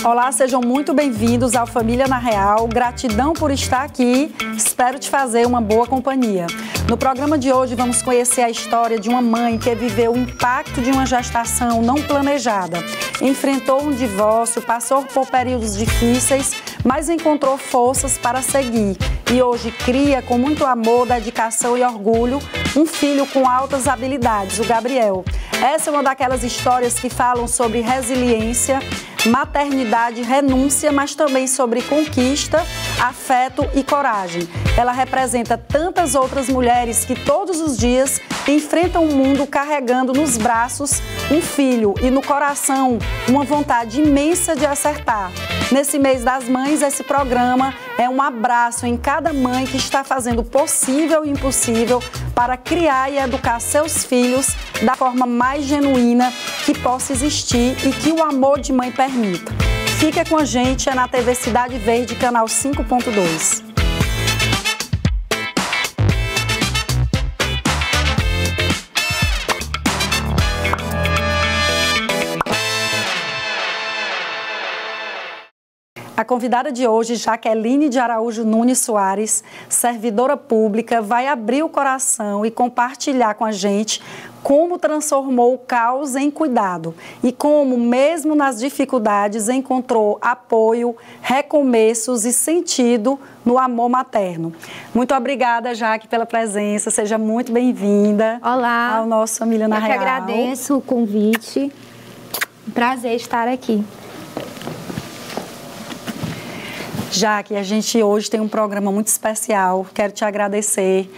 Olá, sejam muito bem-vindos ao Família na Real. Gratidão por estar aqui. Espero te fazer uma boa companhia. No programa de hoje vamos conhecer a história de uma mãe que viveu o impacto de uma gestação não planejada. Enfrentou um divórcio, passou por períodos difíceis, mas encontrou forças para seguir. E hoje cria com muito amor, dedicação e orgulho um filho com altas habilidades, o Gabriel. Essa é uma daquelas histórias que falam sobre resiliência, maternidade, renúncia, mas também sobre conquista, afeto e coragem. Ela representa tantas outras mulheres que todos os dias enfrentam o mundo carregando nos braços um filho e no coração uma vontade imensa de acertar. Nesse mês das mães, esse programa é um abraço em cada mãe que está fazendo o possível e impossível para criar e educar seus filhos da forma mais genuína que possa existir e que o amor de mãe permita. Fica com a gente, é na TV Cidade Verde, canal 5.2. A convidada de hoje, Jaqueline de Araújo Nunes Soares, servidora pública, vai abrir o coração e compartilhar com a gente como transformou o caos em cuidado e como, mesmo nas dificuldades, encontrou apoio, recomeços e sentido no amor materno. Muito obrigada, Jaque, pela presença. Seja muito bem-vinda. Olá. Ao nosso Família na Real. Eu que agradeço o convite. Prazer estar aqui. Jaque, a gente hoje tem um programa muito especial. Quero te agradecer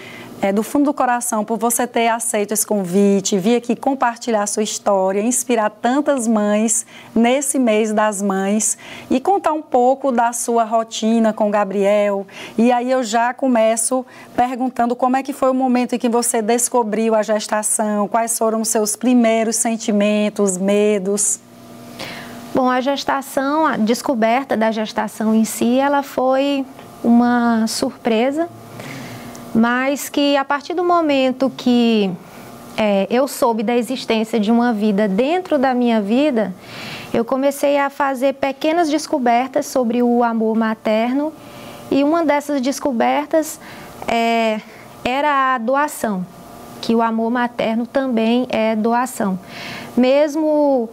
do fundo do coração por você ter aceito esse convite, vir aqui compartilhar a sua história, inspirar tantas mães nesse mês das mães e contar um pouco da sua rotina com o Gabriel. E aí eu já começo perguntando como é que foi o momento em que você descobriu a gestação, quais foram os seus primeiros sentimentos, medos. Bom, a gestação, a descoberta da gestação em si, ela foi uma surpresa, mas que a partir do momento que eu soube da existência de uma vida dentro da minha vida, eu comecei a fazer pequenas descobertas sobre o amor materno e uma dessas descobertas era a doação, que o amor materno também é doação. Mesmo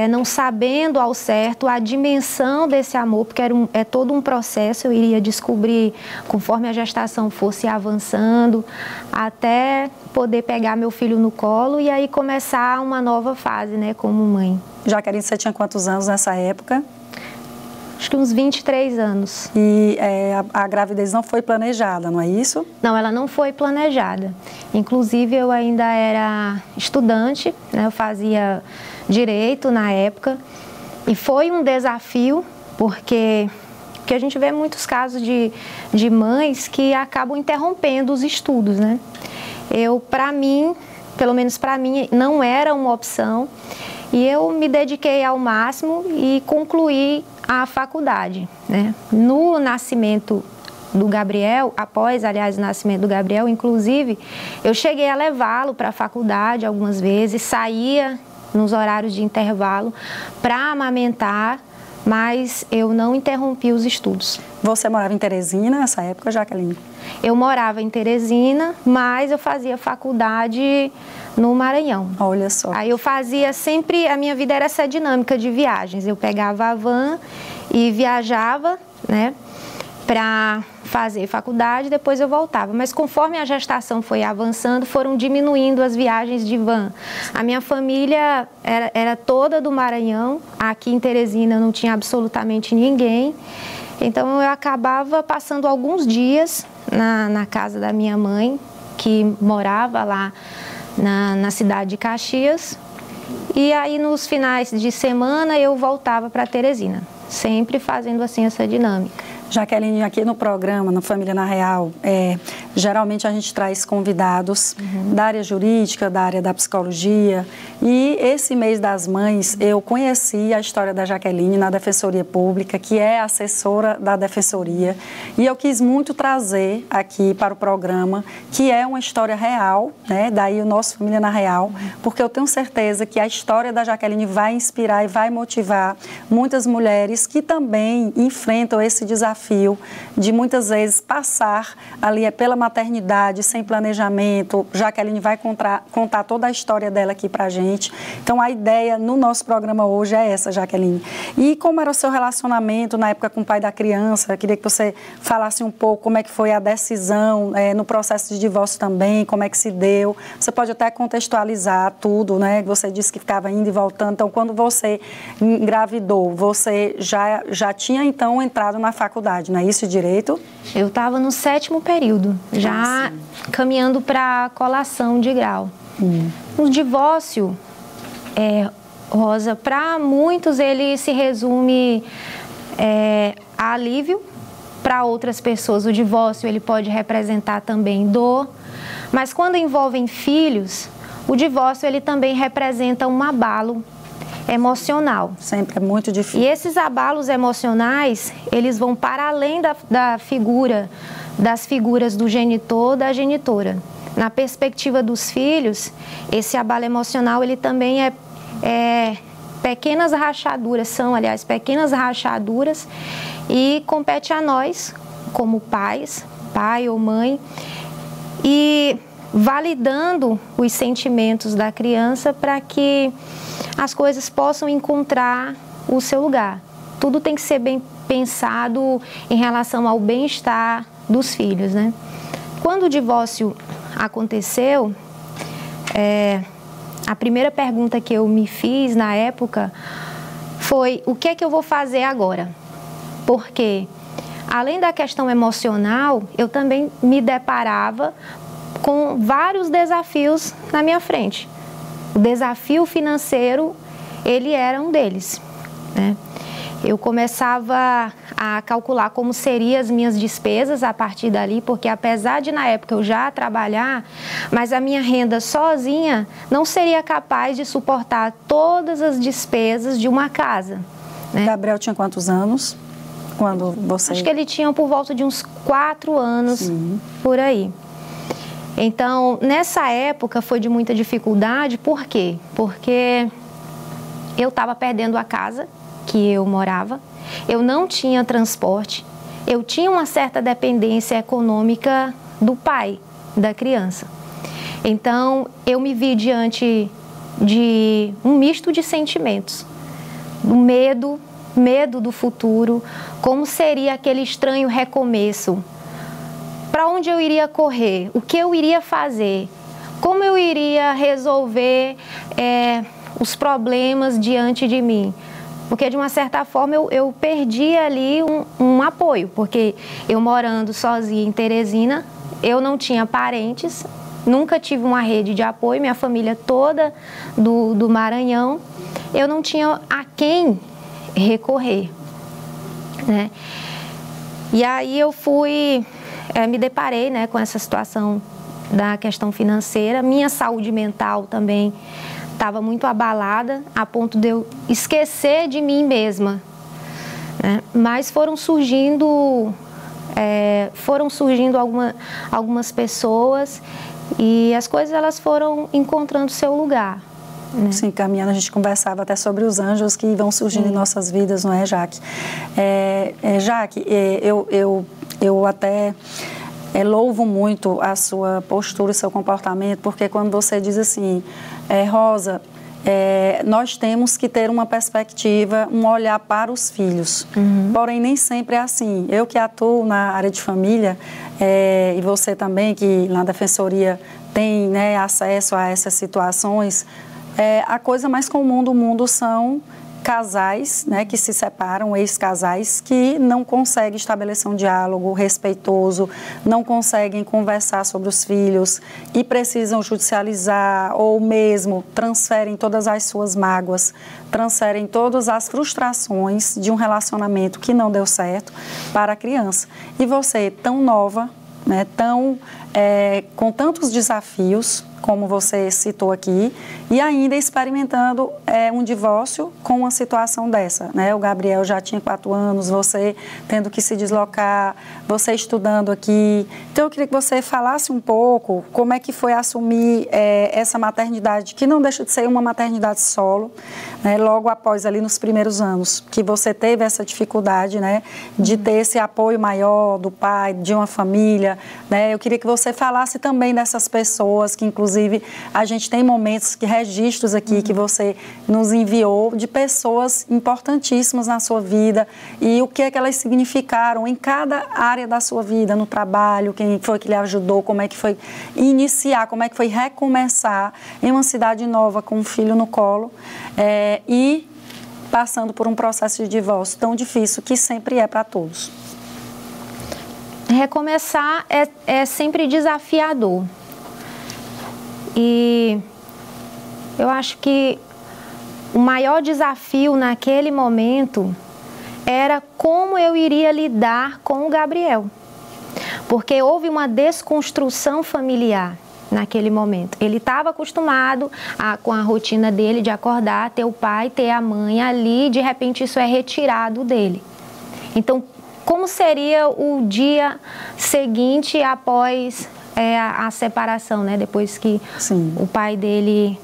não sabendo ao certo a dimensão desse amor, porque é todo um processo, eu iria descobrir conforme a gestação fosse avançando, até poder pegar meu filho no colo e aí começar uma nova fase, né, como mãe. Jaqueline, você tinha quantos anos nessa época? Acho que uns 23 anos. E a gravidez não foi planejada, não é isso? Não, ela não foi planejada. Inclusive, eu ainda era estudante, né, eu fazia direito na época, e foi um desafio, porque a gente vê muitos casos de mães que acabam interrompendo os estudos, né? Para mim, pelo menos para mim, não era uma opção, e eu me dediquei ao máximo e concluí a faculdade, né? No nascimento do Gabriel, após, aliás, o nascimento do Gabriel, inclusive, eu cheguei a levá-lo para a faculdade algumas vezes, saía nos horários de intervalo para amamentar, mas eu não interrompi os estudos. Você morava em Teresina nessa época, Jaqueline? Eu morava em Teresina, mas eu fazia faculdade no Maranhão. Olha só. Aí eu fazia sempre, a minha vida era essa dinâmica de viagens. Eu pegava a van e viajava, né, para fazer faculdade, depois eu voltava. Mas conforme a gestação foi avançando, foram diminuindo as viagens de van. A minha família era toda do Maranhão, aqui em Teresina não tinha absolutamente ninguém. Então eu acabava passando alguns dias na casa da minha mãe, que morava lá na cidade de Caxias. E aí nos finais de semana eu voltava para Teresina, sempre fazendo assim essa dinâmica. Jaqueline, aqui no programa, no Família na Real, geralmente a gente traz convidados da área jurídica, da área da psicologia, e esse mês das mães eu conheci a história da Jaqueline na Defensoria Pública, que é assessora da Defensoria, e eu quis muito trazer aqui para o programa, que é uma história real, né? Daí o nosso Família na Real, porque eu tenho certeza que a história da Jaqueline vai inspirar e vai motivar muitas mulheres que também enfrentam esse desafio de muitas vezes passar ali pela maternidade sem planejamento. Jaqueline vai contar toda a história dela aqui pra gente. Então a ideia no nosso programa hoje é essa, Jaqueline. E como era o seu relacionamento na época com o pai da criança? Eu queria que você falasse um pouco como é que foi a decisão no processo de divórcio também, como é que se deu. Você pode até contextualizar tudo, né? Você disse que ficava indo e voltando. Então, quando você engravidou, você já tinha, então, entrado na faculdade, não é isso, direito? Eu estava no 7º período, já caminhando para colação de grau. O divórcio, Rosa, para muitos ele se resume a alívio. Para outras pessoas, o divórcio ele pode representar também dor, mas quando envolvem filhos, o divórcio ele também representa um abalo emocional. Sempre é muito difícil. E esses abalos emocionais, eles vão para além das figuras do genitor, da genitora. Na perspectiva dos filhos, esse abalo emocional, ele também pequenas rachaduras, são, aliás, pequenas rachaduras, e compete a nós, como pais, pai ou mãe, e validando os sentimentos da criança para que as coisas possam encontrar o seu lugar. Tudo tem que ser bem pensado em relação ao bem-estar dos filhos, né? Quando o divórcio aconteceu, a primeira pergunta que eu me fiz na época foi: o que é que eu vou fazer agora? Porque, além da questão emocional, eu também me deparava com vários desafios na minha frente. O desafio financeiro, ele era um deles, né? Eu começava a calcular como seriam as minhas despesas a partir dali, porque apesar de na época eu já trabalhar, mas a minha renda sozinha não seria capaz de suportar todas as despesas de uma casa, né? Gabriel tinha quantos anos quando você... Acho que ele tinha por volta de uns 4 anos, sim, por aí. Então, nessa época foi de muita dificuldade. Por quê? Porque eu estava perdendo a casa que eu morava, eu não tinha transporte, eu tinha uma certa dependência econômica do pai da criança. Então, eu me vi diante de um misto de sentimentos, do medo do futuro, como seria aquele estranho recomeço, para onde eu iria correr, o que eu iria fazer, como eu iria resolver os problemas diante de mim. Porque, de uma certa forma, eu perdi ali um apoio, porque eu morando sozinha em Teresina, eu não tinha parentes, nunca tive uma rede de apoio, minha família toda do Maranhão, eu não tinha a quem recorrer, né? E aí eu me deparei, né, com essa situação da questão financeira. Minha saúde mental também estava muito abalada, a ponto de eu esquecer de mim mesma, né? Mas foram surgindo algumas pessoas e as coisas elas foram encontrando seu lugar, né? Sim, caminhando, a gente conversava até sobre os anjos que vão surgindo em nossas vidas, não é, Jaque? Jaque, eu até louvo muito a sua postura e seu comportamento, porque quando você diz assim, Rosa, nós temos que ter uma perspectiva, um olhar para os filhos. Porém, nem sempre é assim. Eu que atuo na área de família, e você também, que na Defensoria tem, né, acesso a essas situações, a coisa mais comum do mundo são casais, né, que se separam, ex-casais, que não conseguem estabelecer um diálogo respeitoso, não conseguem conversar sobre os filhos e precisam judicializar ou mesmo transferem todas as suas mágoas, transferem todas as frustrações de um relacionamento que não deu certo para a criança. E você, tão nova, né, tão com tantos desafios, como você citou aqui, e ainda experimentando um divórcio com uma situação dessa, né? O Gabriel já tinha 4 anos, você tendo que se deslocar, você estudando aqui. Então, eu queria que você falasse um pouco como é que foi assumir essa maternidade, que não deixa de ser uma maternidade solo, né? Logo após ali nos primeiros anos, que você teve essa dificuldade, né? De ter esse apoio maior do pai, de uma família, né? Eu queria que você falasse também dessas pessoas que, inclusive, a gente tem momentos, registros aqui que você nos enviou de pessoas importantíssimas na sua vida e o que é que elas significaram em cada área da sua vida, no trabalho, quem foi que lhe ajudou, como é que foi iniciar, como é que foi recomeçar em uma cidade nova com um filho no colo e passando por um processo de divórcio tão difícil que sempre é para todos. Recomeçar é sempre desafiador. E eu acho que o maior desafio naquele momento era como eu iria lidar com o Gabriel. Porque houve uma desconstrução familiar naquele momento. Ele estava acostumado com a rotina dele de acordar, ter o pai, ter a mãe ali, de repente isso é retirado dele. Então, como seria o dia seguinte após a separação, né? Depois que o pai dele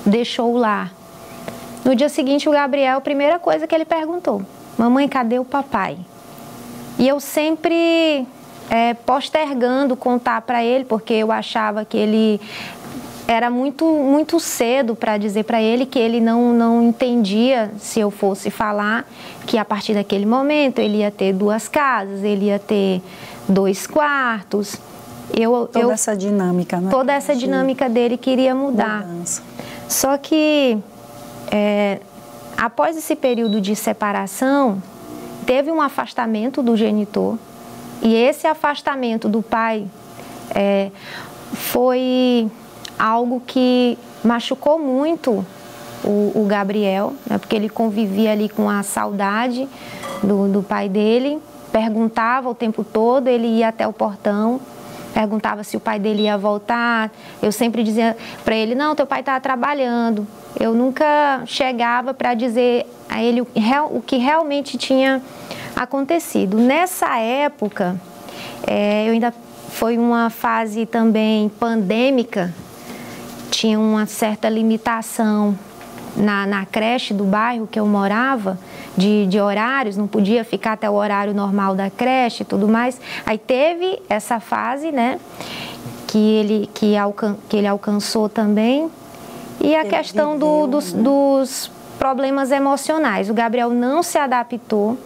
deixou o lar. No dia seguinte, o Gabriel, a primeira coisa que ele perguntou: mamãe, cadê o papai? E eu sempre postergando contar para ele, porque eu achava que ele era muito cedo para dizer para ele, que ele não entendia se eu fosse falar que a partir daquele momento ele ia ter 2 casas, ele ia ter 2 quartos. Toda essa dinâmica, né? Toda essa dinâmica dele queria mudar. Mudança. Só que após esse período de separação, teve um afastamento do genitor. E esse afastamento do pai foi algo que machucou muito o Gabriel, né? Porque ele convivia ali com a saudade do pai dele. Perguntava o tempo todo, ele ia até o portão, perguntava se o pai dele ia voltar. Eu sempre dizia para ele: não, teu pai está trabalhando. Eu nunca chegava para dizer a ele o que realmente tinha acontecido. Nessa época, foi uma fase também pandêmica, tinha uma certa limitação na creche do bairro que eu morava, de horários, não podia ficar até o horário normal da creche e tudo mais. Aí teve essa fase, né, que ele alcançou também. E a questão dos problemas emocionais. O Gabriel não se adaptou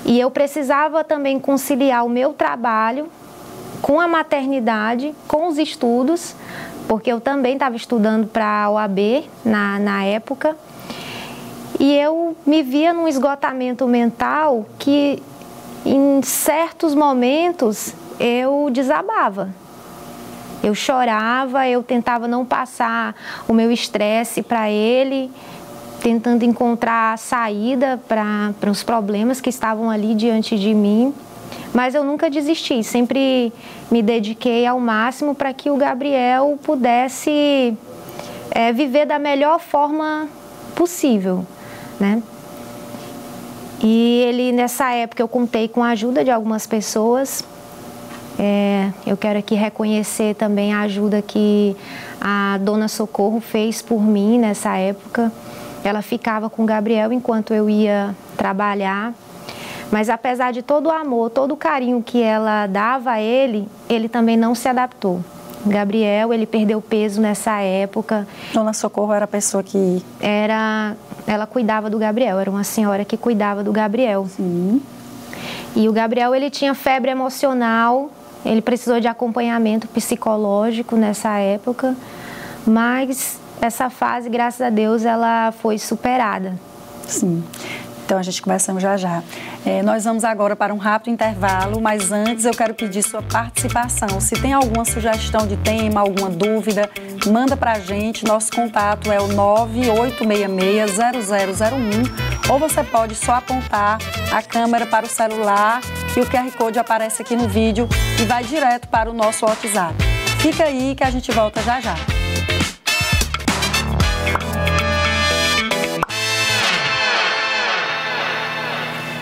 e eu precisava também conciliar o meu trabalho com a maternidade, com os estudos, porque eu também estava estudando para a OAB na época. E eu me via num esgotamento mental que, em certos momentos, eu desabava. Eu chorava, eu tentava não passar o meu estresse para ele, tentando encontrar a saída para os problemas que estavam ali diante de mim. Mas eu nunca desisti, sempre me dediquei ao máximo para que o Gabriel pudesse viver da melhor forma possível, né? E ele, nessa época, eu contei com a ajuda de algumas pessoas. Eu quero aqui reconhecer também a ajuda que a Dona Socorro fez por mim nessa época. Ela ficava com o Gabriel enquanto eu ia trabalhar. Mas apesar de todo o amor, todo o carinho que ela dava a ele, ele também não se adaptou. Gabriel, ele perdeu peso nessa época. Dona Socorro era a pessoa que... Ela cuidava do Gabriel, era uma senhora que cuidava do Gabriel. Sim. E o Gabriel, ele tinha febre emocional, ele precisou de acompanhamento psicológico nessa época, mas essa fase, graças a Deus, ela foi superada. Sim. Então, a gente conversamos já. Nós vamos agora para um rápido intervalo, mas antes eu quero pedir sua participação. Se tem alguma sugestão de tema, alguma dúvida, manda para a gente. Nosso contato é o 988660001 ou você pode só apontar a câmera para o celular e o QR Code aparece aqui no vídeo e vai direto para o nosso WhatsApp. Fica aí que a gente volta já já.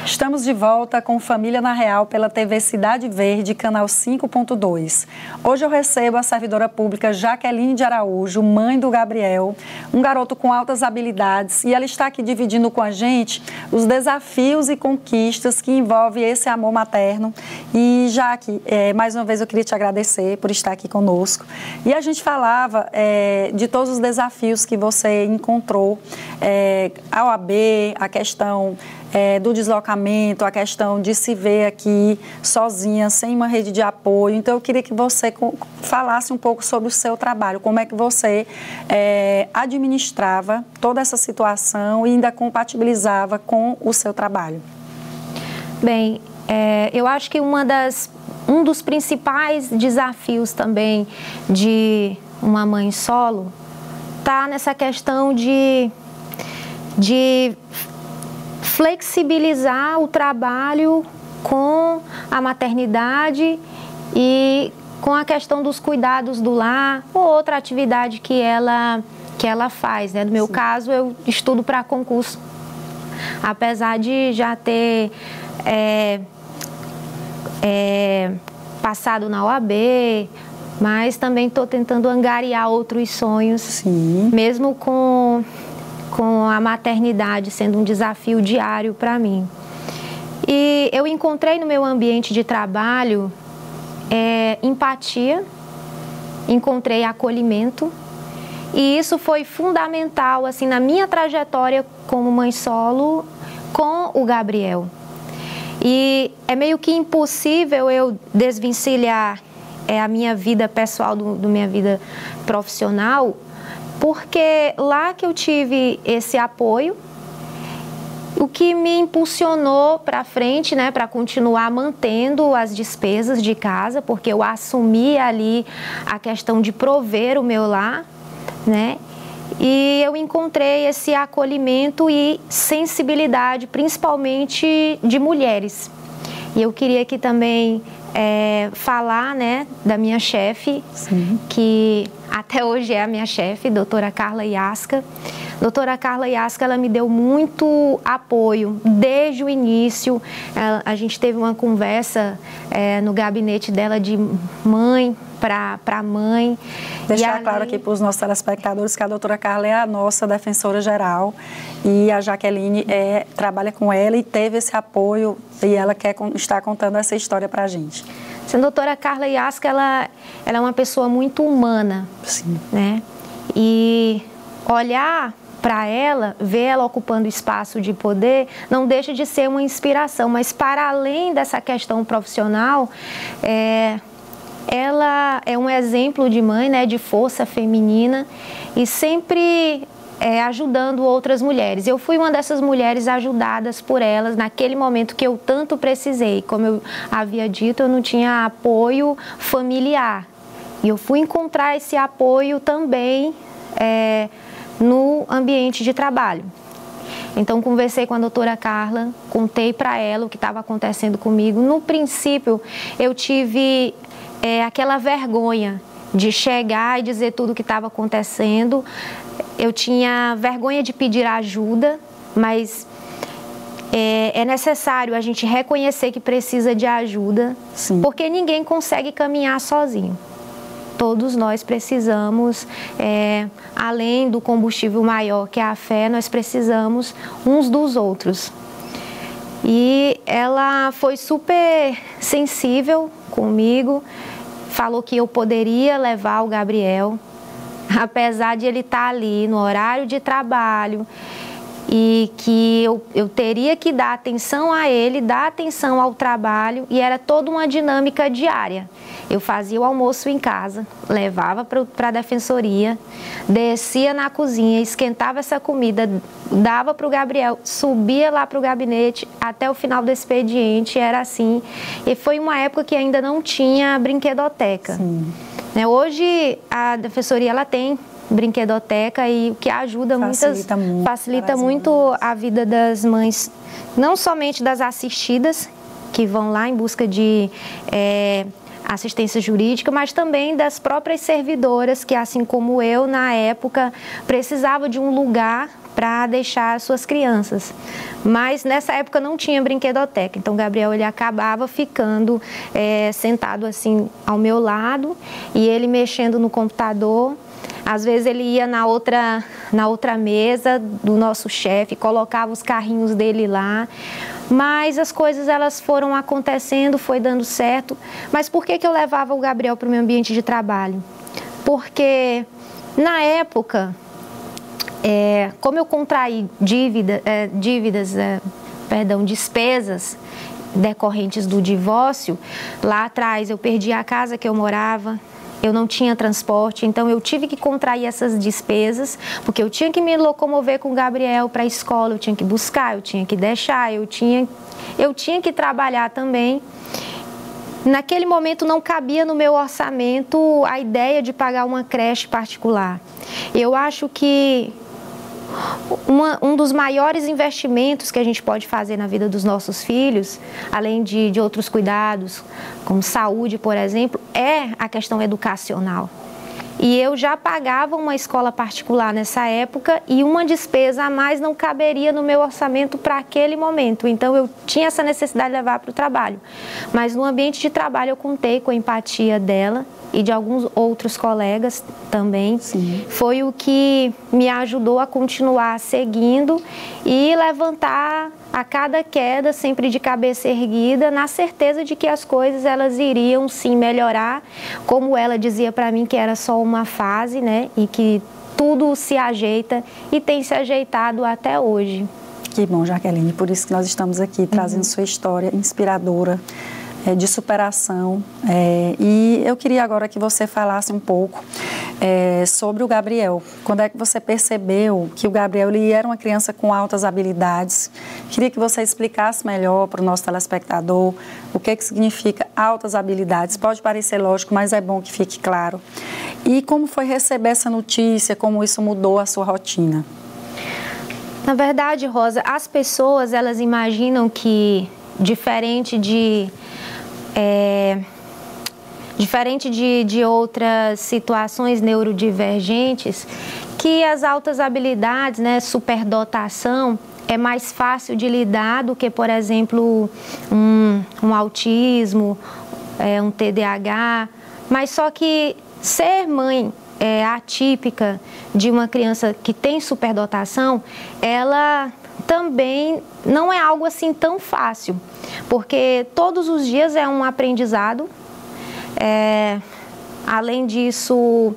Estamos de volta com Família na Real pela TV Cidade Verde, canal 5.2. Hoje eu recebo a servidora pública Jaqueline de Araújo, mãe do Gabriel, um garoto com altas habilidades, e ela está aqui dividindo com a gente os desafios e conquistas que envolvem esse amor materno. E Jaque, mais uma vez eu queria te agradecer por estar aqui conosco. E a gente falava de todos os desafios que você encontrou, a OAB, a questão do deslocamento, a questão de se ver aqui sozinha, sem uma rede de apoio. Então, eu queria que você falasse um pouco sobre o seu trabalho, como é que você administrava toda essa situação e ainda compatibilizava com o seu trabalho. Bem, eu acho que um dos principais desafios também de uma mãe solo está nessa questão de flexibilizar o trabalho com a maternidade e com a questão dos cuidados do lar ou outra atividade que ela faz, né? No meu caso, eu estudo para concurso, apesar de já ter passado na OAB, mas também estou tentando angariar outros sonhos, sim, mesmo com a maternidade sendo um desafio diário para mim. E eu encontrei no meu ambiente de trabalho empatia, encontrei acolhimento, e isso foi fundamental assim, na minha trajetória como mãe solo com o Gabriel. E é meio que impossível eu desvencilhar a minha vida pessoal do minha vida profissional, porque lá que eu tive esse apoio, o que me impulsionou para frente, né, para continuar mantendo as despesas de casa, porque eu assumi ali a questão de prover o meu lar, né, e eu encontrei esse acolhimento e sensibilidade, principalmente de mulheres. E eu queria aqui também falar, né, da minha chefe, que até hoje é a minha chefe, doutora Carla Iasca. Doutora Carla Iasca, ela me deu muito apoio desde o início. A gente teve uma conversa no gabinete dela de mãe para mãe. Deixar claro aqui para os nossos telespectadores que a doutora Carla é a nossa defensora geral e a Jaqueline trabalha com ela e teve esse apoio e ela quer estar contando essa história para a gente. A doutora Carla Iasca, ela é uma pessoa muito humana, sim, né? E olhar para ela, ver ela ocupando espaço de poder, não deixa de ser uma inspiração, mas para além dessa questão profissional, ela é um exemplo de mãe, né, de força feminina e sempre ajudando outras mulheres. Eu fui uma dessas mulheres ajudadas por elas naquele momento que eu tanto precisei. Como eu havia dito, eu não tinha apoio familiar. E eu fui encontrar esse apoio também no ambiente de trabalho. Então, conversei com a doutora Carla, contei para ela o que estava acontecendo comigo. No princípio, eu tive aquela vergonha de chegar e dizer tudo o que estava acontecendo. Eu tinha vergonha de pedir ajuda, mas é necessário a gente reconhecer que precisa de ajuda, sim, porque ninguém consegue caminhar sozinho. Todos nós precisamos, além do combustível maior que é a fé, nós precisamos uns dos outros. E ela foi super sensível comigo, falou que eu poderia levar o Gabriel, apesar de ele estar ali no horário de trabalho, e que eu teria que dar atenção a ele, dar atenção ao trabalho, e era toda uma dinâmica diária. Eu fazia o almoço em casa, levava para a defensoria, descia na cozinha, esquentava essa comida, dava para o Gabriel, subia lá para o gabinete, até o final do expediente, era assim. E foi uma época que ainda não tinha brinquedoteca. Sim. Hoje a defensoria ela tem brinquedoteca e o que ajuda facilita muito a vida das mães, não somente das assistidas, que vão lá em busca de assistência jurídica, mas também das próprias servidoras que, assim como eu, na época, precisava de um lugar para deixar suas crianças. Mas nessa época não tinha brinquedoteca, então o Gabriel ele acabava ficando sentado assim ao meu lado e ele mexendo no computador. Às vezes ele ia na outra mesa do nosso chefe, colocava os carrinhos dele lá. Mas as coisas elas foram acontecendo, foi dando certo. Mas por que eu levava o Gabriel para o meu ambiente de trabalho? Porque na época, como eu contraí despesas decorrentes do divórcio, lá atrás eu perdi a casa que eu morava. Eu não tinha transporte, então eu tive que contrair essas despesas, porque eu tinha que me locomover com o Gabriel para a escola, eu tinha que buscar, eu tinha que deixar, eu tinha que trabalhar também. Naquele momento não cabia no meu orçamento a ideia de pagar uma creche particular. Eu acho que um dos maiores investimentos que a gente pode fazer na vida dos nossos filhos, além de outros cuidados, como saúde, por exemplo, é a questão educacional. E eu já pagava uma escola particular nessa época e uma despesa a mais não caberia no meu orçamento para aquele momento. Então eu tinha essa necessidade de levar para o trabalho. Mas no ambiente de trabalho eu contei com a empatia dela e de alguns outros colegas também. Sim. Foi o que me ajudou a continuar seguindo e levantar a cada queda, sempre de cabeça erguida, na certeza de que as coisas elas iriam sim melhorar, como ela dizia para mim que era só uma fase, né? E que tudo se ajeita e tem se ajeitado até hoje. Que bom, Jaqueline, por isso que nós estamos aqui trazendo sua história inspiradora, de superação, e eu queria agora que você falasse um pouco sobre o Gabriel. Quando é que você percebeu que o Gabriel ele era uma criança com altas habilidades? Queria que você explicasse melhor para o nosso telespectador o que significa altas habilidades. Pode parecer lógico, mas é bom que fique claro. E como foi receber essa notícia, como isso mudou a sua rotina? Na verdade, Rosa, as pessoas elas imaginam que diferente de outras situações neurodivergentes, que as altas habilidades, né, superdotação, é mais fácil de lidar do que, por exemplo, um autismo, um TDAH, mas só que ser mãe atípica de uma criança que tem superdotação, ela também não é algo assim tão fácil, porque todos os dias é um aprendizado. Além disso,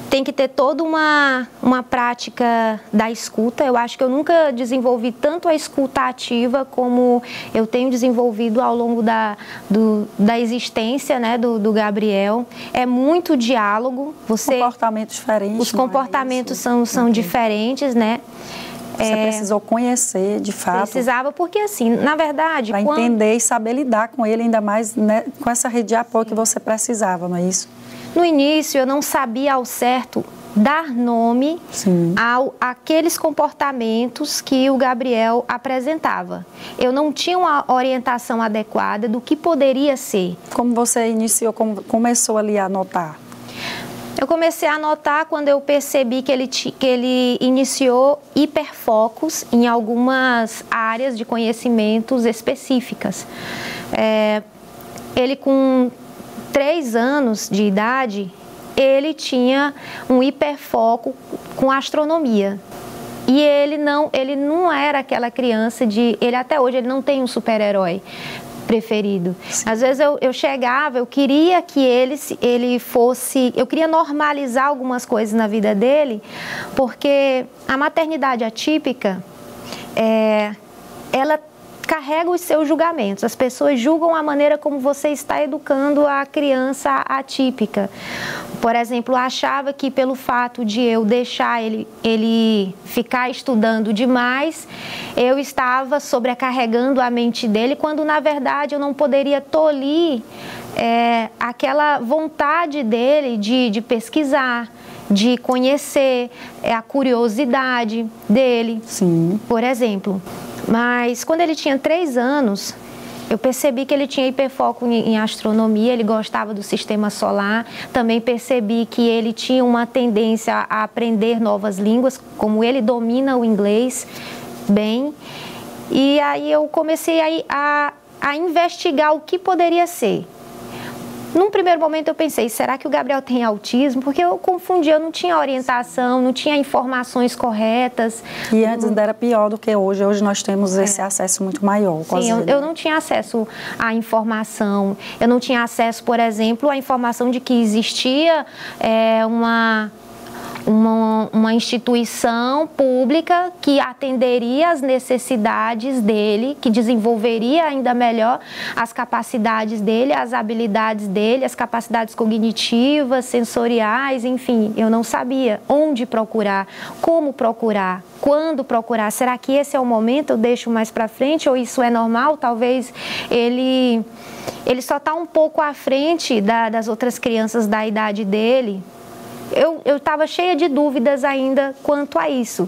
tem que ter toda uma prática da escuta. Eu acho que eu nunca desenvolvi tanto a escuta ativa como eu tenho desenvolvido ao longo da existência, né, do Gabriel. É muito diálogo. Comportamentos diferentes. Os comportamentos são diferentes, né? Você precisou conhecer, de fato. Precisava, porque assim, na verdade... Para entender e saber lidar com ele, ainda mais, né, com essa rede de apoio que você precisava, não é isso? No início, eu não sabia ao certo dar nome àqueles comportamentos que o Gabriel apresentava. Eu não tinha uma orientação adequada do que poderia ser. Como você iniciou, começou ali a notar? Eu comecei a notar quando eu percebi que ele iniciou hiperfocos em algumas áreas de conhecimentos específicas. Ele, com 3 anos de idade, ele tinha um hiperfoco com astronomia. E ele não era aquela criança até hoje ele não tem um super-herói preferido. Sim. Às vezes eu chegava, eu queria que ele fosse, eu queria normalizar algumas coisas na vida dele, porque a maternidade atípica, ela carrega os seus julgamentos. As pessoas julgam a maneira como você está educando a criança atípica. Por exemplo, achava que pelo fato de eu deixar ele ficar estudando demais, eu estava sobrecarregando a mente dele, quando na verdade eu não poderia tolir aquela vontade dele de pesquisar, de conhecer, a curiosidade dele. Sim. Por exemplo. Mas quando ele tinha 3 anos, Eu percebi que ele tinha hiperfoco em astronomia, ele gostava do sistema solar. Também percebi que ele tinha uma tendência a aprender novas línguas, como ele domina o inglês bem. E aí eu comecei a investigar o que poderia ser. Num primeiro momento eu pensei, será que o Gabriel tem autismo? Porque eu confundi, eu não tinha orientação, não tinha informações corretas. E antes ainda era pior do que hoje. Hoje nós temos esse acesso muito maior. Sim, eu não tinha acesso à informação. Eu não tinha acesso, por exemplo, à informação de que existia uma instituição pública que atenderia às necessidades dele, que desenvolveria ainda melhor as capacidades dele, as habilidades dele, as capacidades cognitivas, sensoriais, enfim. Eu não sabia onde procurar, como procurar, quando procurar. Será que esse é o momento? Eu deixo mais para frente ou isso é normal? Talvez ele só está um pouco à frente das outras crianças da idade dele. Eu estava cheia de dúvidas ainda quanto a isso.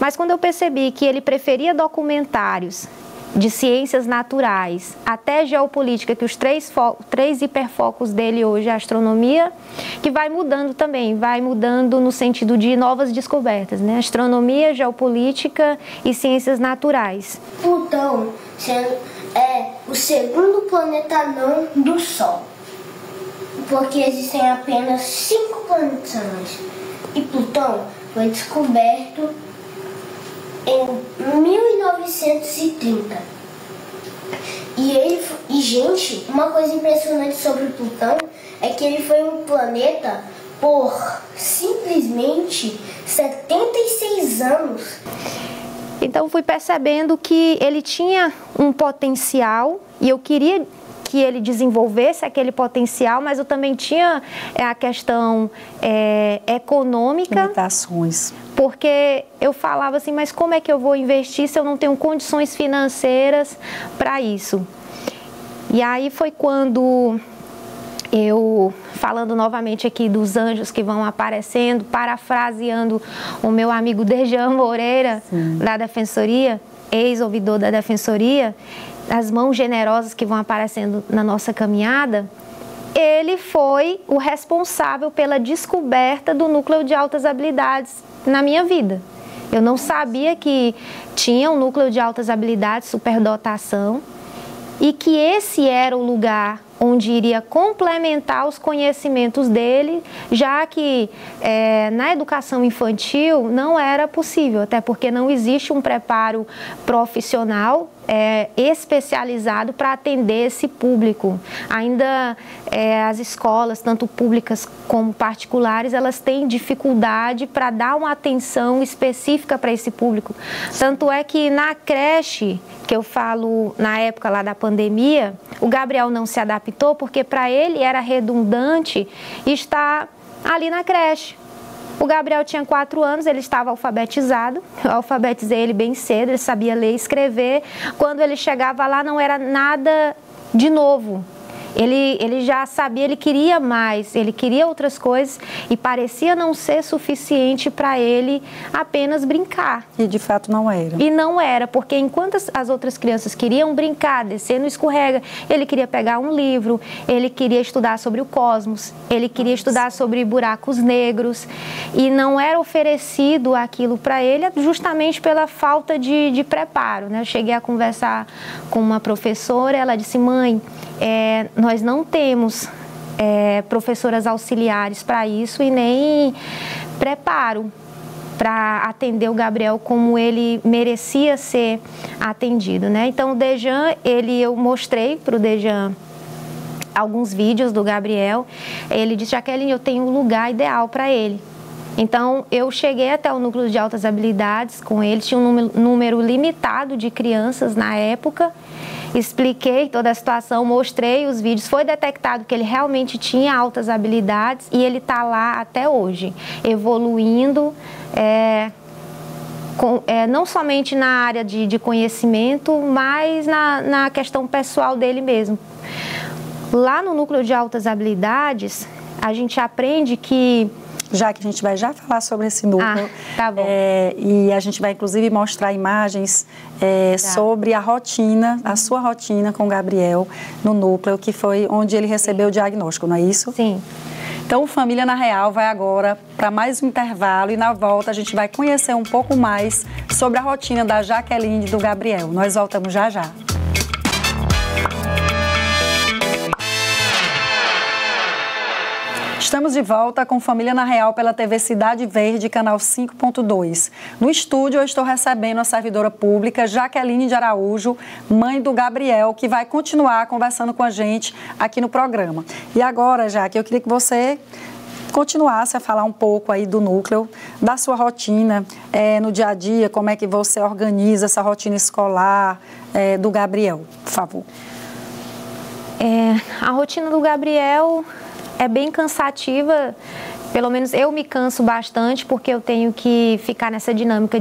Mas quando eu percebi que ele preferia documentários de ciências naturais, até geopolítica, que os três hiperfocos dele hoje é a astronomia, que vai mudando também, vai mudando no sentido de novas descobertas, né? Astronomia, geopolítica e ciências naturais. Plutão é o segundo planeta anão do Sol, porque existem apenas 5 planetas anões. E Plutão foi descoberto em 1930. E gente, uma coisa impressionante sobre Plutão é que ele foi um planeta por simplesmente 76 anos. Então fui percebendo que ele tinha um potencial e eu queria que ele desenvolvesse aquele potencial, mas eu também tinha a questão econômica. Limitações. Porque eu falava assim, mas como é que eu vou investir se eu não tenho condições financeiras para isso? E aí foi quando eu, falando novamente aqui dos anjos que vão aparecendo, parafraseando o meu amigo Dejan Moreira, da Defensoria, ex-ouvidor da Defensoria, as mãos generosas que vão aparecendo na nossa caminhada, ele foi o responsável pela descoberta do núcleo de altas habilidades na minha vida. Eu não sabia que tinha um núcleo de altas habilidades, superdotação, e que esse era o lugar onde iria complementar os conhecimentos dele, já que na educação infantil não era possível, até porque não existe um preparo profissional especializado para atender esse público. Ainda as escolas, tanto públicas como particulares, elas têm dificuldade para dar uma atenção específica para esse público. Tanto é que na creche, que eu falo na época lá da pandemia, o Gabriel não se adaptou porque para ele era redundante estar ali na creche. O Gabriel tinha 4 anos, ele estava alfabetizado, eu alfabetizei ele bem cedo, ele sabia ler e escrever. Quando ele chegava lá não era nada de novo. Ele já sabia, ele queria mais, ele queria outras coisas e parecia não ser suficiente para ele apenas brincar. E de fato não era. E não era, porque enquanto as outras crianças queriam brincar, descer no escorrega, ele queria pegar um livro, ele queria estudar sobre o cosmos, ele queria estudar sobre buracos negros e não era oferecido aquilo para ele justamente pela falta de preparo, né? Eu cheguei a conversar com uma professora, ela disse, mãe, nós não temos professoras auxiliares para isso e nem preparo para atender o Gabriel como ele merecia ser atendido, né? Então o Dejan, eu mostrei para o Dejan alguns vídeos do Gabriel, ele disse, Jaqueline, eu tenho um lugar ideal para ele. Então eu cheguei até o núcleo de altas habilidades com ele, tinha um número limitado de crianças na época, expliquei toda a situação, mostrei os vídeos, foi detectado que ele realmente tinha altas habilidades e ele está lá até hoje, evoluindo, não somente na área de conhecimento, mas na questão pessoal dele mesmo. Lá no núcleo de altas habilidades, a gente aprende que já que a gente vai já falar sobre esse núcleo. Tá bom. E a gente vai, inclusive, mostrar imagens sobre a rotina, a sua rotina com o Gabriel no núcleo, que foi onde ele recebeu o diagnóstico, não é isso? Sim. Então, o Família na Real vai agora para mais um intervalo e na volta a gente vai conhecer um pouco mais sobre a rotina da Jaqueline e do Gabriel. Nós voltamos já já. Estamos de volta com Família na Real pela TV Cidade Verde, canal 5.2. No estúdio eu estou recebendo a servidora pública Jaqueline de Araújo, mãe do Gabriel, que vai continuar conversando com a gente aqui no programa. E agora, Jaque, eu queria que você continuasse a falar um pouco aí do núcleo, da sua rotina no dia a dia, como é que você organiza essa rotina escolar do Gabriel, por favor. A rotina do Gabriel é bem cansativa, pelo menos eu me canso bastante, porque eu tenho que ficar nessa dinâmica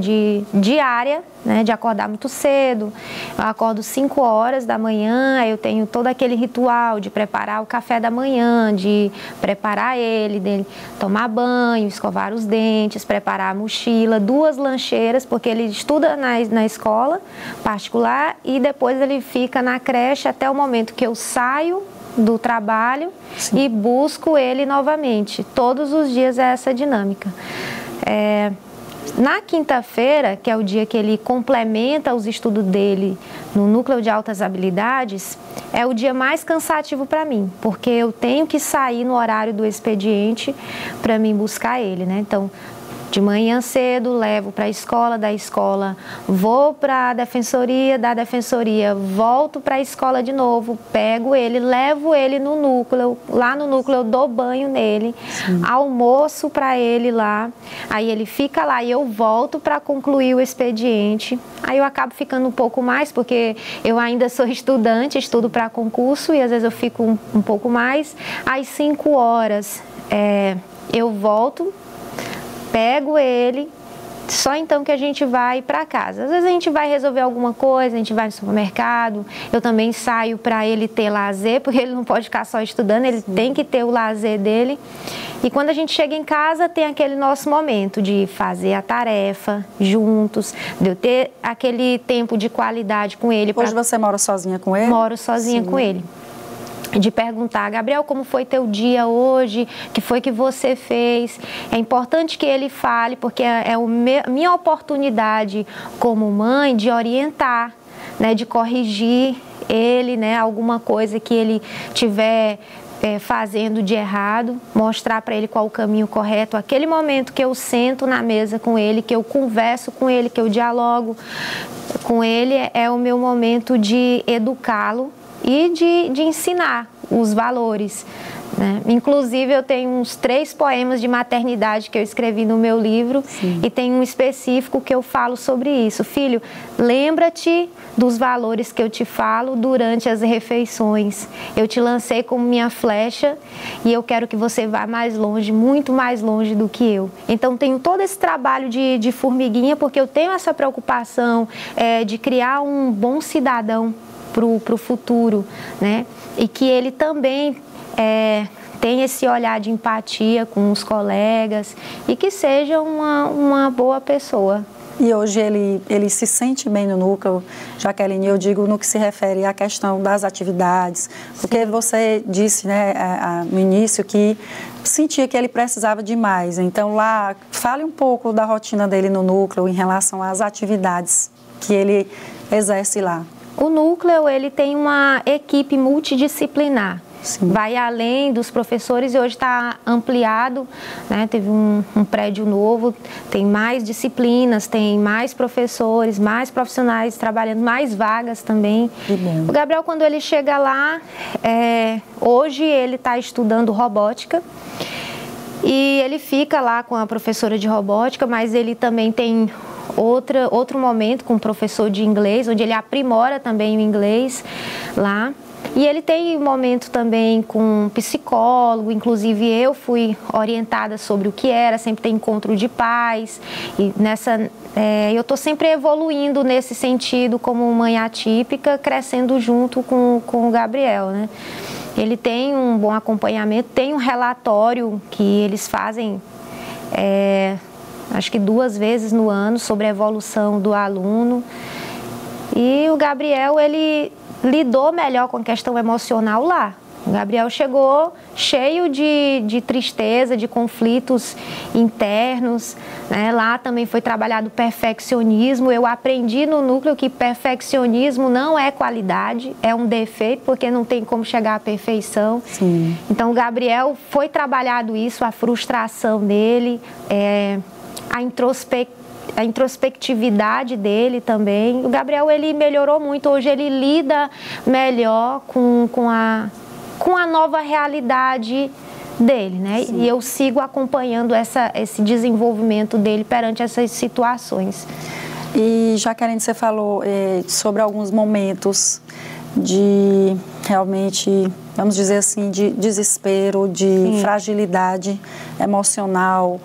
diária, né, de acordar muito cedo. Eu acordo 5 horas da manhã, eu tenho todo aquele ritual de preparar o café da manhã, de preparar dele tomar banho, escovar os dentes, preparar a mochila, 2 lancheiras, porque ele estuda na escola particular e depois ele fica na creche até o momento que eu saio do trabalho. Sim. E busco ele novamente. Todos os dias é essa dinâmica. Na quinta-feira, que é o dia que ele complementa os estudos dele no núcleo de altas habilidades, é o dia mais cansativo para mim, porque eu tenho que sair no horário do expediente para mim buscar ele, né? Então, de manhã cedo, levo para a escola, da escola vou para a defensoria, da defensoria volto para a escola de novo, pego ele, levo ele no núcleo, lá no núcleo eu dou banho nele, sim, almoço para ele lá, aí ele fica lá e eu volto para concluir o expediente, aí eu acabo ficando um pouco mais, porque eu ainda sou estudante, estudo para concurso e às vezes eu fico um pouco mais, às 5 horas eu volto, pego ele, só então que a gente vai para casa. Às vezes a gente vai resolver alguma coisa, a gente vai no supermercado, eu também saio para ele ter lazer, porque ele não pode ficar só estudando, ele tem que ter o lazer dele. E quando a gente chega em casa, tem aquele nosso momento de fazer a tarefa juntos, de eu ter aquele tempo de qualidade com ele. Hoje você mora sozinha com ele? Moro sozinha, sim, com ele. De perguntar, Gabriel, como foi teu dia hoje? O que foi que você fez? É importante que ele fale, porque é a minha oportunidade como mãe de orientar, né, de corrigir ele, né, alguma coisa que ele tiver fazendo de errado, mostrar para ele qual o caminho correto. Aquele momento que eu sento na mesa com ele, que eu converso com ele, que eu dialogo com ele, é o meu momento de educá-lo e de ensinar os valores, né? Inclusive, eu tenho uns 3 poemas de maternidade que eu escrevi no meu livro. Sim. E tem um específico que eu falo sobre isso. Filho, lembra-te dos valores que eu te falo durante as refeições. Eu te lancei como minha flecha e eu quero que você vá mais longe, muito mais longe do que eu. Então, tenho todo esse trabalho de formiguinha, porque eu tenho essa preocupação de criar um bom cidadão para o futuro, né? E que ele também tem esse olhar de empatia com os colegas e que seja uma boa pessoa. E hoje ele se sente bem no núcleo, Jaqueline, eu digo no que se refere à questão das atividades, porque sim, você disse, né, no início que sentia que ele precisava de mais. Então lá, fale um pouco da rotina dele no núcleo em relação às atividades que ele exerce lá. O núcleo, ele tem uma equipe multidisciplinar. Sim. Vai além dos professores e hoje está ampliado, né? Teve um prédio novo, tem mais disciplinas, tem mais professores, mais profissionais trabalhando, mais vagas também. O Gabriel, quando ele chega lá, hoje ele está estudando robótica e ele fica lá com a professora de robótica, mas ele também tem outro momento com o professor de inglês, onde ele aprimora também o inglês lá. E ele tem um momento também com um psicólogo, inclusive eu fui orientada sobre o que era, sempre tem encontro de pais. E eu estou sempre evoluindo nesse sentido como mãe atípica, crescendo junto com o Gabriel, né? Ele tem um bom acompanhamento, tem um relatório que eles fazem acho que 2 vezes no ano, sobre a evolução do aluno. E o Gabriel, ele lidou melhor com a questão emocional lá. O Gabriel chegou cheio de tristeza, de conflitos internos, né? Lá também foi trabalhado perfeccionismo. Eu aprendi no núcleo que perfeccionismo não é qualidade, é um defeito, porque não tem como chegar à perfeição. Sim. Então, o Gabriel foi trabalhado isso, a frustração dele, a introspectividade dele também. O Gabriel, ele melhorou muito. Hoje ele lida melhor com a nova realidade dele, né? Sim. E eu sigo acompanhando esse desenvolvimento dele perante essas situações. E, Jaqueline, você falou sobre alguns momentos de realmente, vamos dizer assim, de desespero, de Sim. fragilidade emocional,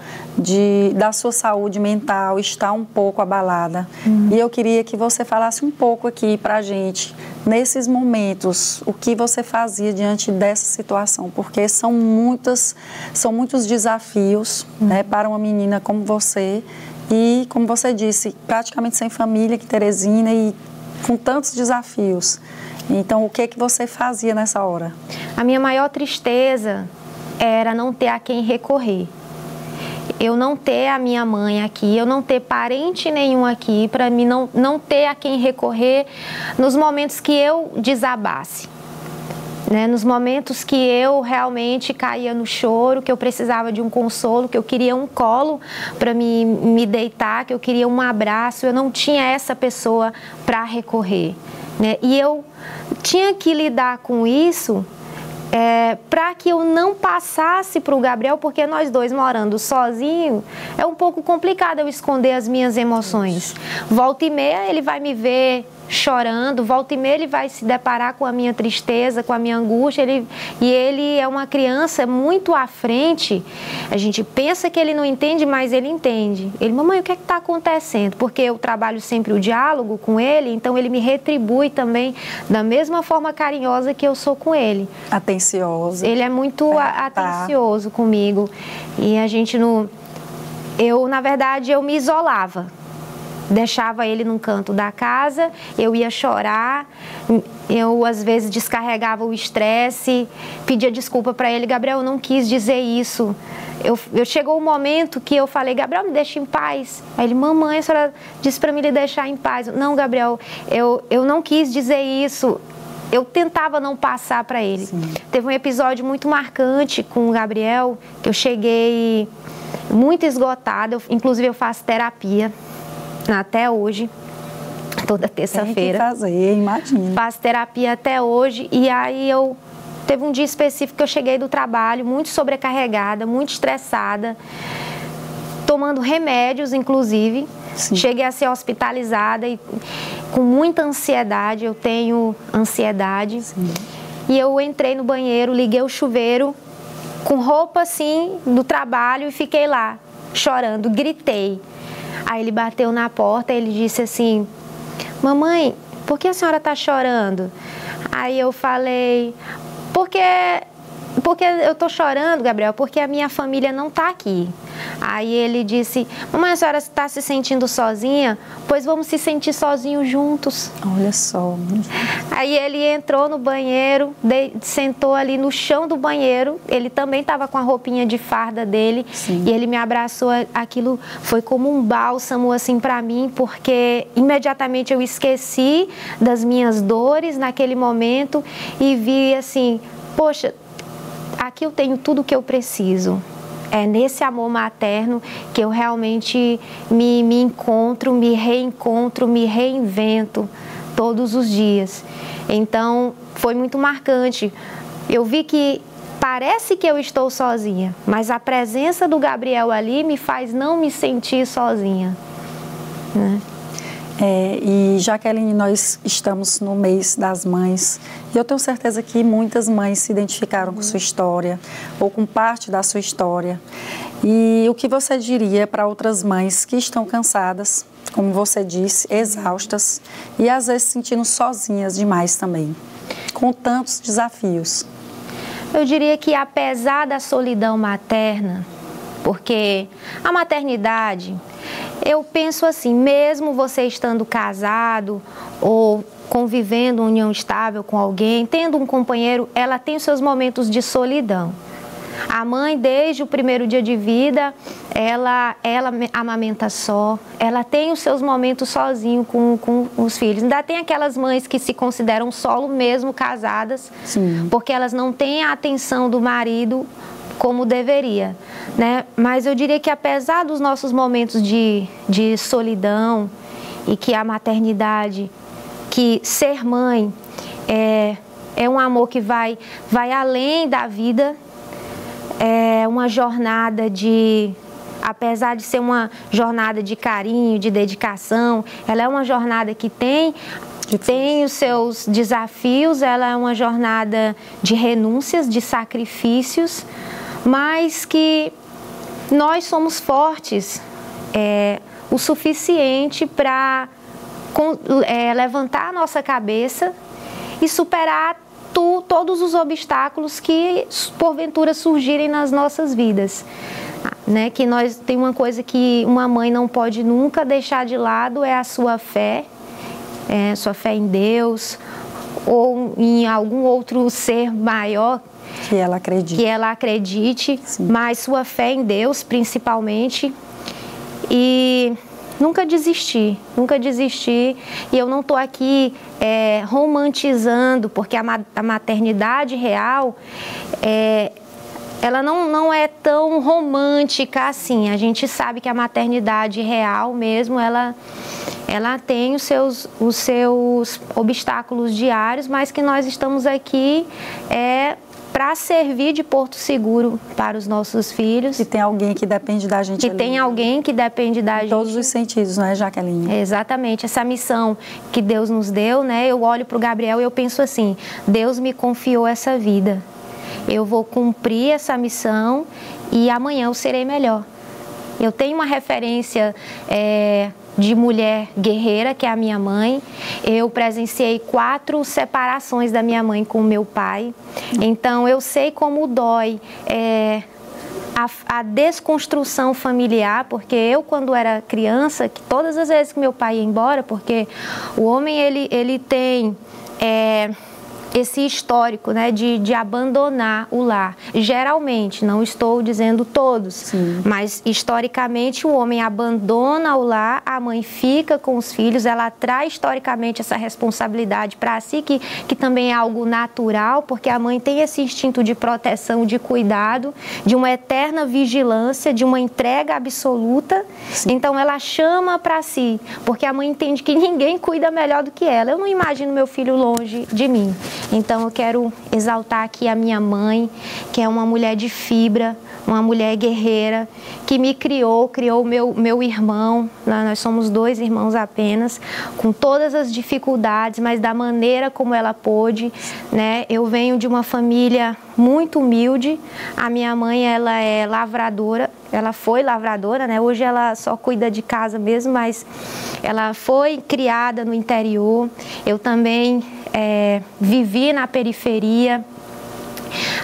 da sua saúde mental estar um pouco abalada. E eu queria que você falasse um pouco aqui pra gente, nesses momentos, o que você fazia diante dessa situação, porque são muitos desafios, né, para uma menina como você e, como você disse, praticamente sem família, que Teresina, e com tantos desafios. Então, o que você fazia nessa hora? A minha maior tristeza era não ter a quem recorrer. Eu não ter a minha mãe aqui, eu não ter parente nenhum aqui, para mim não ter a quem recorrer nos momentos que eu desabasse. Né? Nos momentos que eu realmente caía no choro, que eu precisava de um consolo, que eu queria um colo para me deitar, que eu queria um abraço, eu não tinha essa pessoa para recorrer. Né? E eu tinha que lidar com isso para que eu não passasse para o Gabriel, porque nós dois morando sozinhos, é um pouco complicado eu esconder as minhas emoções. Volta e meia ele vai me ver chorando, volta e meia ele vai se deparar com a minha tristeza, com a minha angústia, e ele é uma criança muito à frente. A gente pensa que ele não entende, mas ele entende. Ele, mamãe, o que é que está acontecendo? Porque eu trabalho sempre o diálogo com ele, então ele me retribui também da mesma forma carinhosa que eu sou com ele. Atencioso. Ele é muito atencioso comigo. E a gente na verdade, eu me isolava. Deixava ele num canto da casa, eu ia chorar, eu às vezes descarregava o estresse, pedia desculpa para ele. Gabriel, eu não quis dizer isso. Chegou um momento que eu falei, Gabriel, me deixa em paz. Aí ele, mamãe, a senhora disse para mim lhe deixar em paz. Não, Gabriel, eu não quis dizer isso. Eu tentava não passar para ele. Sim. Teve um episódio muito marcante com o Gabriel, que eu cheguei muito esgotada, inclusive eu faço terapia. Até hoje, toda terça-feira. Tem que fazer, imagina. Faço terapia até hoje, e aí teve um dia específico que eu cheguei do trabalho muito sobrecarregada, muito estressada, tomando remédios, inclusive. Sim. Cheguei a ser hospitalizada e com muita ansiedade, eu tenho ansiedade. Sim. E eu entrei no banheiro, liguei o chuveiro, com roupa assim, do trabalho, e fiquei lá, chorando, gritei. Aí ele bateu na porta e ele disse assim, mamãe, por que a senhora está chorando? Aí eu falei, porque eu estou chorando, Gabriel, porque a minha família não está aqui. Aí ele disse, mamãe, a senhora está se sentindo sozinha? Pois vamos se sentir sozinhos juntos. Olha só. Aí ele entrou no banheiro, sentou ali no chão do banheiro, ele também estava com a roupinha de farda dele. Sim. E ele me abraçou. Aquilo foi como um bálsamo assim para mim, porque imediatamente eu esqueci das minhas dores naquele momento e vi assim, poxa, aqui eu tenho tudo o que eu preciso. É nesse amor materno que eu realmente me encontro, me reencontro, me reinvento todos os dias. Então, foi muito marcante. Eu vi que parece que eu estou sozinha, mas a presença do Gabriel ali me faz não me sentir sozinha, né? E, Jaqueline, nós estamos no mês das mães e eu tenho certeza que muitas mães se identificaram com sua história ou com parte da sua história. E o que você diria para outras mães que estão cansadas, como você disse, exaustas e às vezes se sentindo sozinhas demais também, com tantos desafios? Eu diria que apesar da solidão materna, Porque a maternidade, eu penso assim, mesmo você estando casado ou convivendo em união estável com alguém, tendo um companheiro, ela tem os seus momentos de solidão. A mãe, desde o primeiro dia de vida, ela amamenta só, ela tem os seus momentos sozinho com os filhos. Ainda tem aquelas mães que se consideram solo mesmo casadas, sim, porque elas não têm a atenção do marido como deveria, né? Mas eu diria que apesar dos nossos momentos de solidão e que a maternidade, que ser mãe é um amor que vai além da vida, é uma jornada apesar de ser uma jornada de carinho, de dedicação, ela é uma jornada que tem os seus desafios, ela é uma jornada de renúncias, de sacrifícios, mas que nós somos fortes o suficiente para levantar a nossa cabeça e superar todos os obstáculos que porventura surgirem nas nossas vidas, né? Que tem uma coisa que uma mãe não pode nunca deixar de lado, é a sua fé em Deus ou em algum outro ser maior que ela acredite, sim, mas sua fé em Deus principalmente. E nunca desistir. E eu não estou aqui romantizando, porque a maternidade real, ela não é tão romântica assim. A gente sabe que a maternidade real mesmo, ela tem os seus obstáculos diários, mas que nós estamos aqui para servir de porto seguro para os nossos filhos. E tem alguém que depende da gente. Que tem alguém que depende da gente. Em todos os sentidos, não é, Jaqueline? Exatamente. Essa missão que Deus nos deu, né? Eu olho para o Gabriel e eu penso assim, Deus me confiou essa vida. Eu vou cumprir essa missão e amanhã eu serei melhor. Eu tenho uma referência de mulher guerreira, que é a minha mãe. Eu presenciei 4 separações da minha mãe com o meu pai. Então, eu sei como dói a desconstrução familiar, porque eu, quando era criança, que todas as vezes que meu pai ia embora, porque o homem, ele tem esse histórico, né, de abandonar o lar. Geralmente, não estou dizendo todos, sim, mas historicamente o homem abandona o lar, a mãe fica com os filhos, ela traz historicamente essa responsabilidade para si, que também é algo natural, porque a mãe tem esse instinto de proteção, de cuidado, de uma eterna vigilância, de uma entrega absoluta. Sim. Então ela chama para si, porque a mãe entende que ninguém cuida melhor do que ela. Eu não imagino meu filho longe de mim. Então eu quero exaltar aqui a minha mãe, que é uma mulher de fibra, uma mulher guerreira, que me criou meu irmão, nós somos 2 irmãos apenas, com todas as dificuldades, mas da maneira como ela pôde, né? Eu venho de uma família muito humilde, a minha mãe, ela é lavradora, ela foi lavradora, né? Hoje ela só cuida de casa mesmo, mas ela foi criada no interior. Eu também vivi na periferia.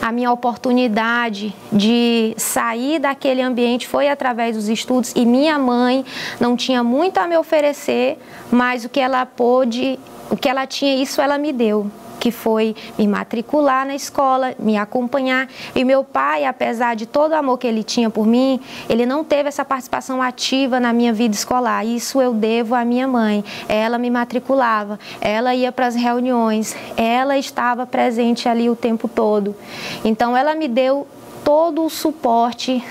A minha oportunidade de sair daquele ambiente foi através dos estudos, e minha mãe não tinha muito a me oferecer, mas o que ela pôde, o que ela tinha, isso ela me deu, que foi me matricular na escola, me acompanhar. E meu pai, apesar de todo o amor que ele tinha por mim, ele não teve essa participação ativa na minha vida escolar. Isso eu devo à minha mãe. Ela me matriculava, ela ia para as reuniões, ela estava presente ali o tempo todo. Então ela me deu todo o suporte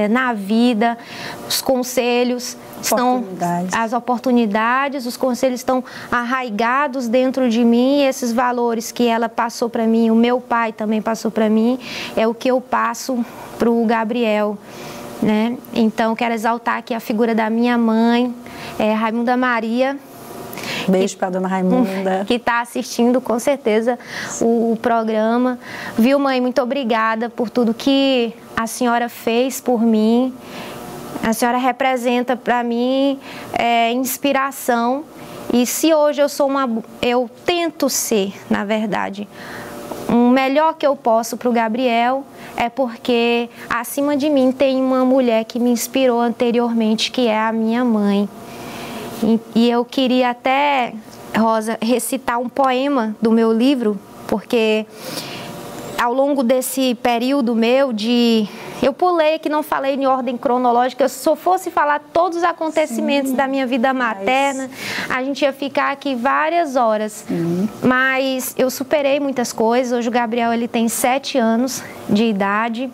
na vida, os conselhos, as oportunidades, os conselhos estão arraigados dentro de mim, e esses valores que ela passou para mim, o meu pai também passou para mim, é o que eu passo para o Gabriel, né? Então, quero exaltar aqui a figura da minha mãe, Raimunda Maria. Beijo para a dona Raimunda. Que está assistindo, com certeza, o programa. Viu, mãe? Muito obrigada por tudo que a senhora fez por mim. A senhora representa para mim inspiração. E se hoje eu tento ser, na verdade, o melhor que eu posso para o Gabriel é porque acima de mim tem uma mulher que me inspirou anteriormente, que é a minha mãe. E eu queria até, Rosa, recitar um poema do meu livro, porque ao longo desse período meu eu pulei aqui, não falei em ordem cronológica, se eu fosse falar todos os acontecimentos da minha vida materna, a gente ia ficar aqui várias horas. Mas eu superei muitas coisas. Hoje o Gabriel ele tem 7 anos de idade.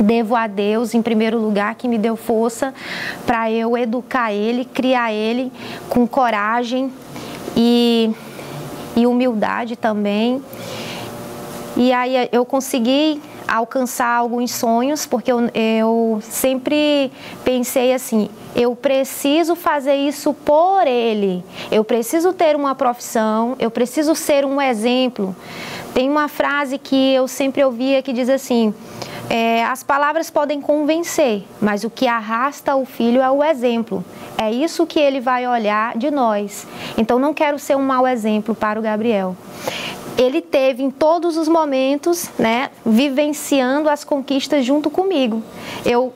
Devo a Deus, em primeiro lugar, que me deu força para eu educar ele, criar ele com coragem e humildade também. E aí eu consegui alcançar alguns sonhos, porque eu sempre pensei assim, eu preciso fazer isso por ele, eu preciso ter uma profissão, eu preciso ser um exemplo. Tem uma frase que eu sempre ouvia que diz assim, as palavras podem convencer, mas o que arrasta o filho é o exemplo. É isso que ele vai olhar de nós. Então não quero ser um mau exemplo para o Gabriel. Ele teve em todos os momentos, né, vivenciando as conquistas junto comigo. Eu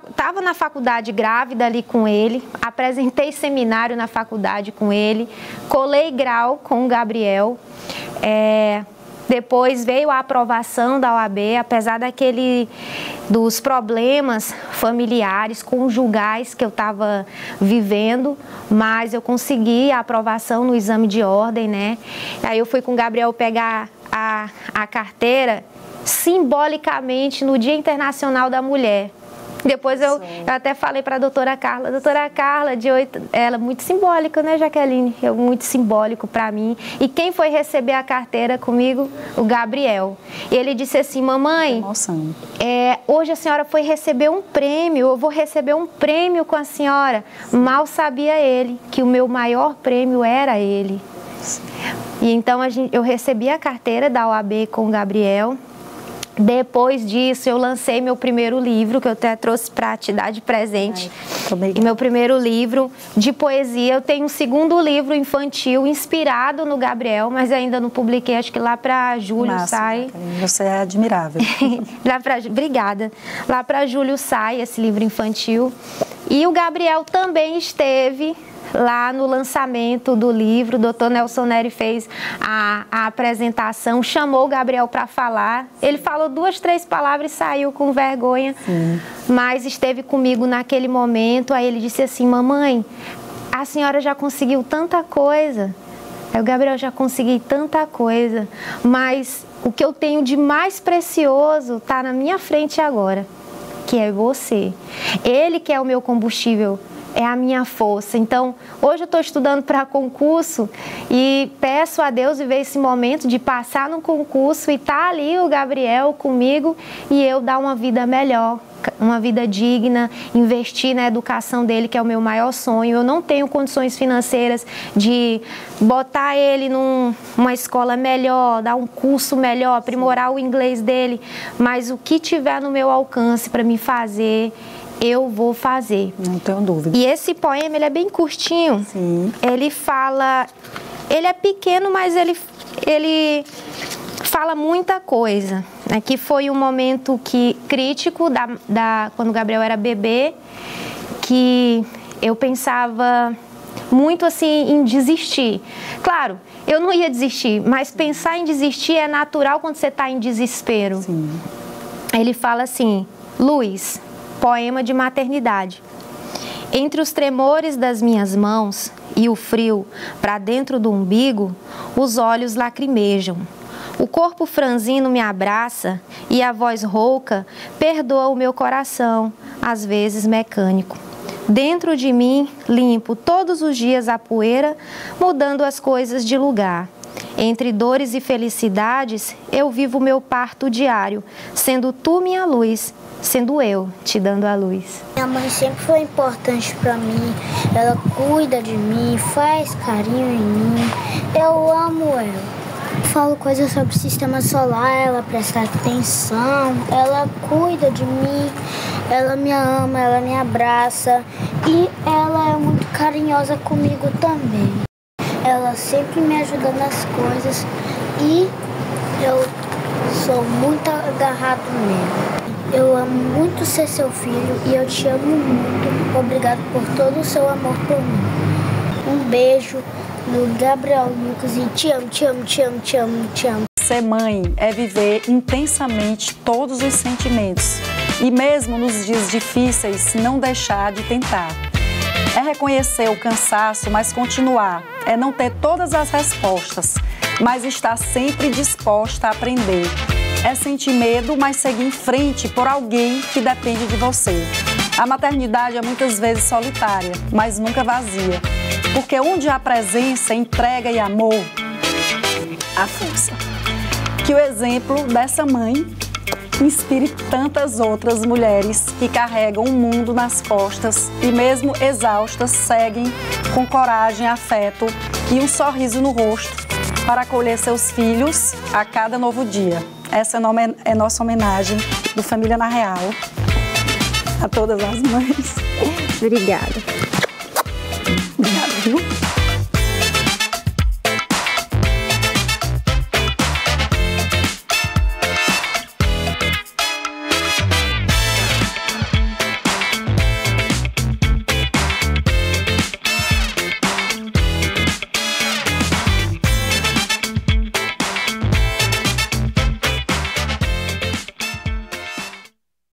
estava na faculdade grávida ali com ele, apresentei seminário na faculdade com ele, colei grau com o Gabriel. Depois veio a aprovação da OAB, apesar dos problemas familiares, conjugais que eu estava vivendo, mas eu consegui a aprovação no exame de ordem, né? Aí eu fui com o Gabriel pegar a carteira simbolicamente no Dia Internacional da Mulher. Depois eu até falei para a doutora Carla, ela é muito simbólica, né, Jaqueline? Muito simbólico para mim. E quem foi receber a carteira comigo? O Gabriel. E ele disse assim, mamãe, hoje a senhora foi receber um prêmio, eu vou receber um prêmio com a senhora. Mal sabia ele que o meu maior prêmio era ele. E então eu recebi a carteira da OAB com o Gabriel. Depois disso, eu lancei meu primeiro livro, que eu até trouxe para te dar de presente. Meu primeiro livro de poesia. Eu tenho um segundo livro infantil inspirado no Gabriel, mas ainda não publiquei, acho que lá para julho sai. Você é admirável. Obrigada. Lá para julho sai esse livro infantil. E o Gabriel também esteve lá no lançamento do livro. O doutor Nelson Neri fez a apresentação, chamou o Gabriel para falar. Ele falou 2, 3 palavras e saiu com vergonha, mas esteve comigo naquele momento. Aí ele disse assim, mamãe, a senhora já conseguiu tanta coisa. Aí o Gabriel, já consegui tanta coisa, mas o que eu tenho de mais precioso está na minha frente agora, que é você. Ele que é o meu combustível, é a minha força. Então, hoje eu estou estudando para concurso e peço a Deus viver esse momento de passar no concurso e estar ali o Gabriel comigo e eu dar uma vida melhor, uma vida digna, investir na educação dele, que é o meu maior sonho. Eu não tenho condições financeiras de botar ele numa escola melhor, dar um curso melhor, aprimorar o inglês dele, mas o que tiver no meu alcance para me fazer, eu vou fazer. Não tenho dúvida. E esse poema, ele é bem curtinho. Ele fala... Ele é pequeno, mas ele fala muita coisa. Aqui foi um momento crítico quando o Gabriel era bebê, que eu pensava muito assim em desistir. Claro, eu não ia desistir, mas pensar em desistir é natural quando você está em desespero. Ele fala assim, Luz... Poema de maternidade. Entre os tremores das minhas mãos e o frio para dentro do umbigo, os olhos lacrimejam. O corpo franzino me abraça e a voz rouca perdoa o meu coração, às vezes mecânico. Dentro de mim, limpo todos os dias a poeira, mudando as coisas de lugar. Entre dores e felicidades, eu vivo meu parto diário, sendo tu minha luz, sendo eu te dando a luz. Minha mãe sempre foi importante para mim, ela cuida de mim, faz carinho em mim, eu amo ela. Falo coisas sobre o sistema solar, ela presta atenção, ela cuida de mim, ela me ama, ela me abraça e ela é muito carinhosa comigo também. Ela sempre me ajuda nas coisas e Eu sou muito agarrado nele. Eu amo muito ser seu filho e eu te amo muito. Obrigado por todo o seu amor por mim. Um beijo no Gabriel Lucas e te amo, te amo, te amo, te amo, te amo. Ser mãe é viver intensamente todos os sentimentos e mesmo nos dias difíceis não deixar de tentar. É reconhecer o cansaço, mas continuar. É não ter todas as respostas, mas estar sempre disposta a aprender. É sentir medo, mas seguir em frente por alguém que depende de você. A maternidade é muitas vezes solitária, mas nunca vazia. Porque onde há presença, entrega e amor, há força. Que o exemplo dessa mãe inspire tantas outras mulheres que carregam o mundo nas costas e mesmo exaustas seguem com coragem, afeto e um sorriso no rosto para acolher seus filhos a cada novo dia. Essa é nossa homenagem do Família na Real a todas as mães. Obrigada. Obrigada, viu?